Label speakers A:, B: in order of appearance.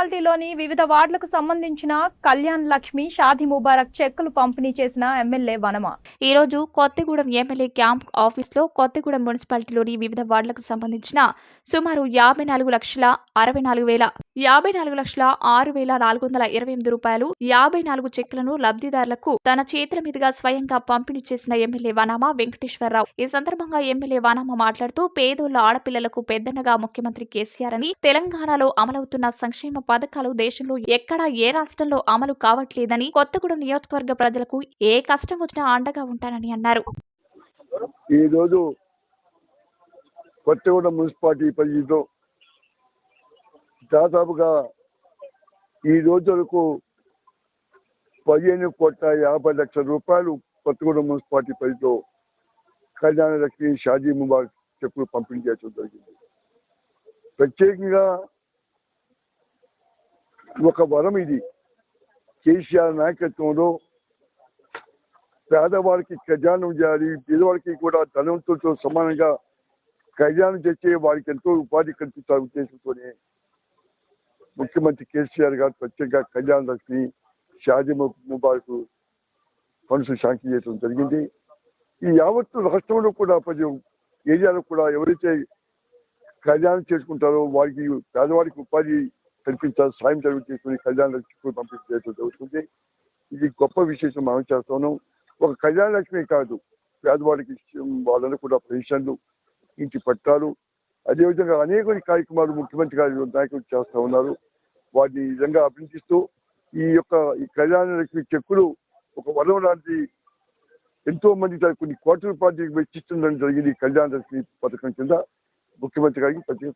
A: మున్సిపాలిటీలోని వివిధ వార్డులకు సంబంధించిన కళ్యాణ్ లక్ష్మి, షాదీ ముబారక్ చెక్కులు పంపిణీ చేసిన ఎమ్మెల్యే వనమ.
B: ఈ రోజు కొత్తగూడెం ఎమ్మెల్యే క్యాంప్ ఆఫీస్లో కొత్తగూడెం మున్సిపాలిటీలోని వివిధ వార్డులకు సంబంధించిన సుమారు 54,64,6,428 రూపాయలు 54 చెక్కులను లబ్ధిదారులకు తన చేతుల మీదుగా స్వయంగా పంపిణీ చేసిన ఎమ్మెల్యే వనమ వెంకటేశ్వరరావు. ఈ సందర్భంగా ఎమ్మెల్యే వనమ మాట్లాడుతూ పేదోళ్ల ఆడపిల్లలకు పెద్దన్నగా ముఖ్యమంత్రి కేసీఆర్ అని, తెలంగాణలో అమలవుతున్న సంక్షేమ పథకాలు దేశంలో ఎక్కడా ఏ రాష్ట్రంలో అమలు కావట్లేదని, కొత్తగూడెం నియోజకవర్గ ప్రజలకు ఏ కష్టం వచ్చినా అండగా ఉంటానని అన్నారు.
C: ఈ రోజు కొత్తగూడెం మున్సిపాలిటీ పరిధిలో దాదాపుగా ఈ రోజు వరకు 15,50,00,000 రూపాయలు కొత్తగూడెం మున్సిపాలిటీ పరిధిలో కళ్యాణ లక్ష్మి, షాదీ ముబారక్ చెక్కులు పంపిణీ చేయడం జరిగింది. ప్రత్యేకంగా ఒక వరం ఇది. కేసీఆర్ నాయకత్వంలో పేదవారికి కళ్యాణం చేయాలి, పేదవారికి కూడా ధనవంతులతో సమానంగా కళ్యాణం చేసే వారికి ఎంతో ఉపాధి కల్పించాలనే ఉద్దేశంతోనే ముఖ్యమంత్రి కేసీఆర్ గారు ప్రత్యేకంగా కళ్యాణ లక్ష్మి, షాదీ ముబారక్ ఫండ్స్ శాంక్షన్ చేయడం జరిగింది. ఈ యావత్తు రాష్ట్రంలో కూడా ప్రతి ఏరియాలో కూడా ఎవరైతే కళ్యాణం చేసుకుంటారో వారికి పేదవారికి ఉపాధి కల్పించాలి, సాయం చేసుకుని కళ్యాణ లక్ష్మి పంపిణీ చేయడం జరుగుతుంది. ఇది గొప్ప విశేషం మనం చేస్తున్నాం. ఒక కళ్యాణ లక్ష్మి కాదు, పేదవారికి వాళ్ళని కూడా పెన్షన్లు, ఇంటి పట్టాలు, అదేవిధంగా అనేక కార్యక్రమాలు ముఖ్యమంత్రి గారి నాయకులు చేస్తూ ఉన్నారు. వాటిని నిజంగా అభినందిస్తూ ఈ కళ్యాణ లక్ష్మి చెక్కులు ఒక వరం లాంటి ఎంతో మంది కొన్ని కోట్ల రూపాయలు వెచ్చిస్తుండడం జరిగింది. కళ్యాణ లక్ష్మి పథకం కింద ముఖ్యమంత్రి గారికి ప్రత్యేక